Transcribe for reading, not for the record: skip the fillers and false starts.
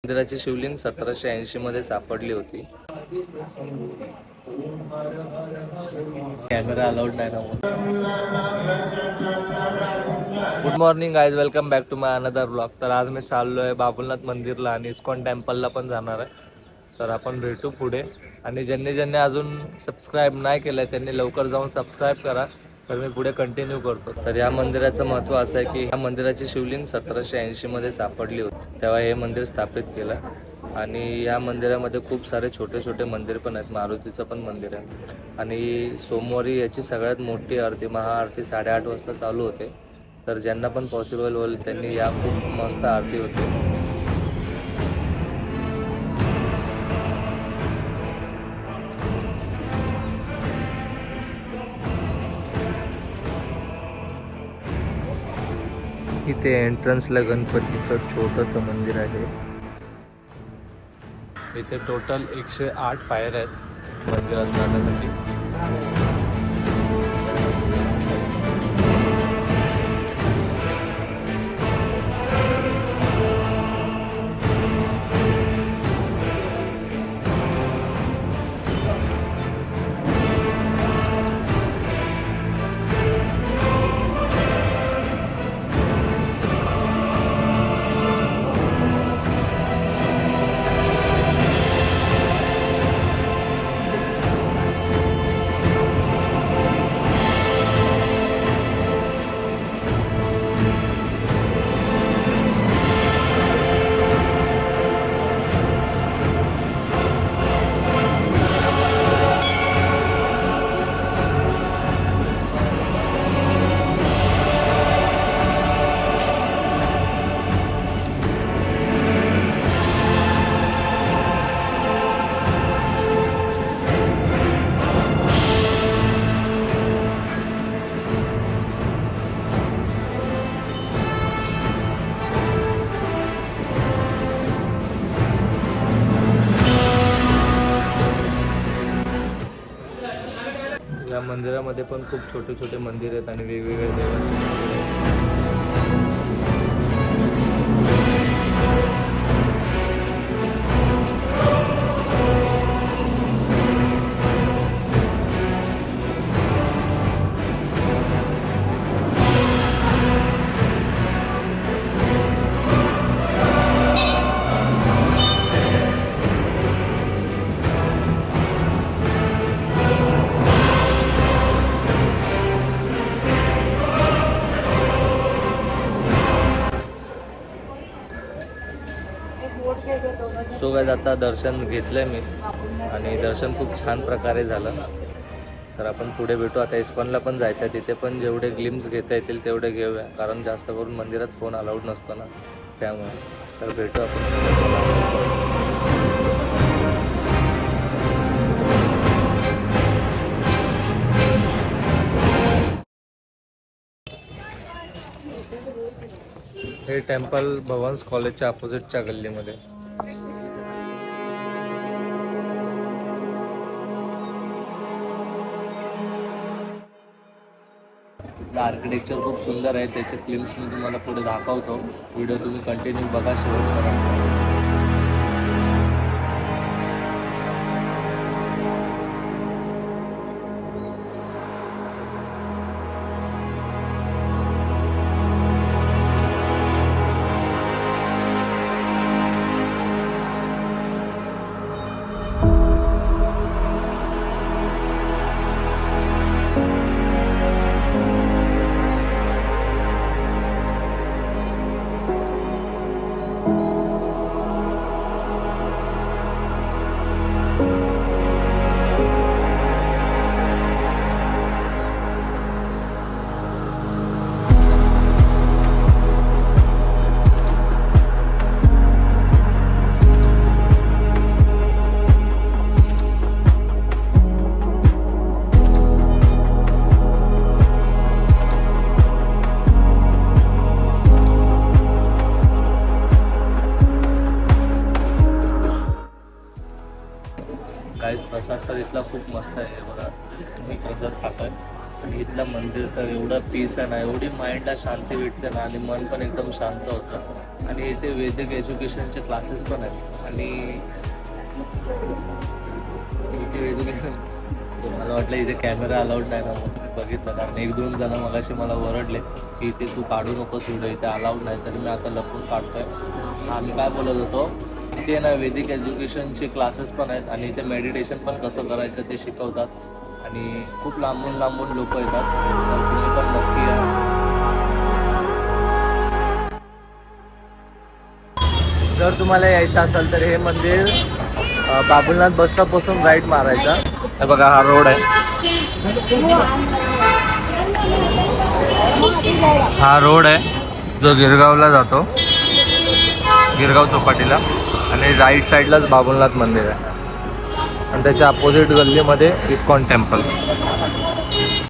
मंदिराची शिवलिंग 1780 मध्ये सापडली होती. कॅमेरा अलाउड नाही ना. Good morning guys, welcome back to my another blog. तर आज मी चाललो आहे बाबुलनाथ मंदिरला आणि इस्कॉन टेम्पलला पण जाणार आहे. तर आपण भेटू पुढे. आणि ज्यांनी अजून सबस्क्राईब नाही केलं आहे त्यांनी लवकर जाऊन सबस्क्राईब करा. तर मी पुढे कंटिन्यू करतो. तर या मंदिराचं महत्त्व असं आहे की ह्या मंदिराची शिवलिंग 1780 मध्ये सापडली होती. तेव्हा हे मंदिर स्थापित केलं. आणि या मंदिरामध्ये खूप सारे छोटे छोटे मंदिर पण आहेत. मारुतीचं पण मंदिर आहे. आणि सोमवारी याची सगळ्यात मोठी आरती, महाआरती 8:30 वाजता चालू होते. तर ज्यांना पण पॉसिबल होईल त्यांनी या, खूप मस्त आरती होते. इथे एंट्रन्सला गणपतीचं छोटंसं मंदिर आहे. इथे टोटल 108 पायऱ्या आहेत मंदिरात जाण्यासाठी. या मंदिरामध्ये पण खूप छोटे छोटे मंदिर आहेत आणि वेगवेगळ्या देवांचे मंदिर आहेत. सो गाइस, आता दर्शन घेतलंय मी आणि दर्शन खूप छान प्रकारे झालं. तर आपण पुढे भेटू. आता इस्कॉनला पण जायचं आहे. तिथे पण जेवढे ग्लिम्स घेता येतील तेवढे घेऊया, कारण जास्त करून मंदिरात फोन अलाउड नसतो ना, त्यामुळे. तर भेटू आपण. हे टेम्पल भवन्स कॉलेजच्या अपोजिटच्या गल्लीमध्ये. आर्किटेक्चर खूप सुंदर आहे. त्याचे फिल्म्स मी तुम्हाला पुढे दाखवतो. व्हिडिओ तुम्ही कंटिन्यू बघा, शेवटपर्यंत. गाईस, प्रसाद तर इथला खूप मस्त आहे. बघा, मी प्रसाद खातोय. आणि इथलं मंदिर तर एवढं पीस आहे ना, एवढी माइंडला शांती भेटते ना आणि मन पण एकदम शांत होतं. आणि इथे वैदिक एज्युकेशनचे क्लासेस पण आहेत. आणि इथे वैदिक मला वाटलं इथे कॅमेरा अलाउड नाही ना, म्हणून मी बघितलं. कारण 1-2 जण मगाशी मला ओरडले की इथे तू काढू नकोस व्हिडिओ, इथे अलाउड नाही. तरी मी आता लपून काढतोय. आम्ही काय बोलत होतो, इथे ना वैदिक एज्युकेशनचे क्लासेस पण आहेत आणि इथे मेडिटेशन पण कसं करायचं ते शिकवतात. आणि खूप लांबून लांबून लोक येतात. तर तुम्ही पण नक्की या. जर तुम्हाला यायचं असेल तर हे मंदिर बाबुलनाथ बस स्टॉपपासून राईट मारायचा. हे बघा हा रोड आहे, हा रोड आहे जो गिरगावला जातो, गिरगाव चौपाटीला. आणि राईट साईडलाच बाबुलनाथ मंदिर आहे आणि त्याच्या अपोजिट गल्लीमध्ये इस्कॉन टेम्पल.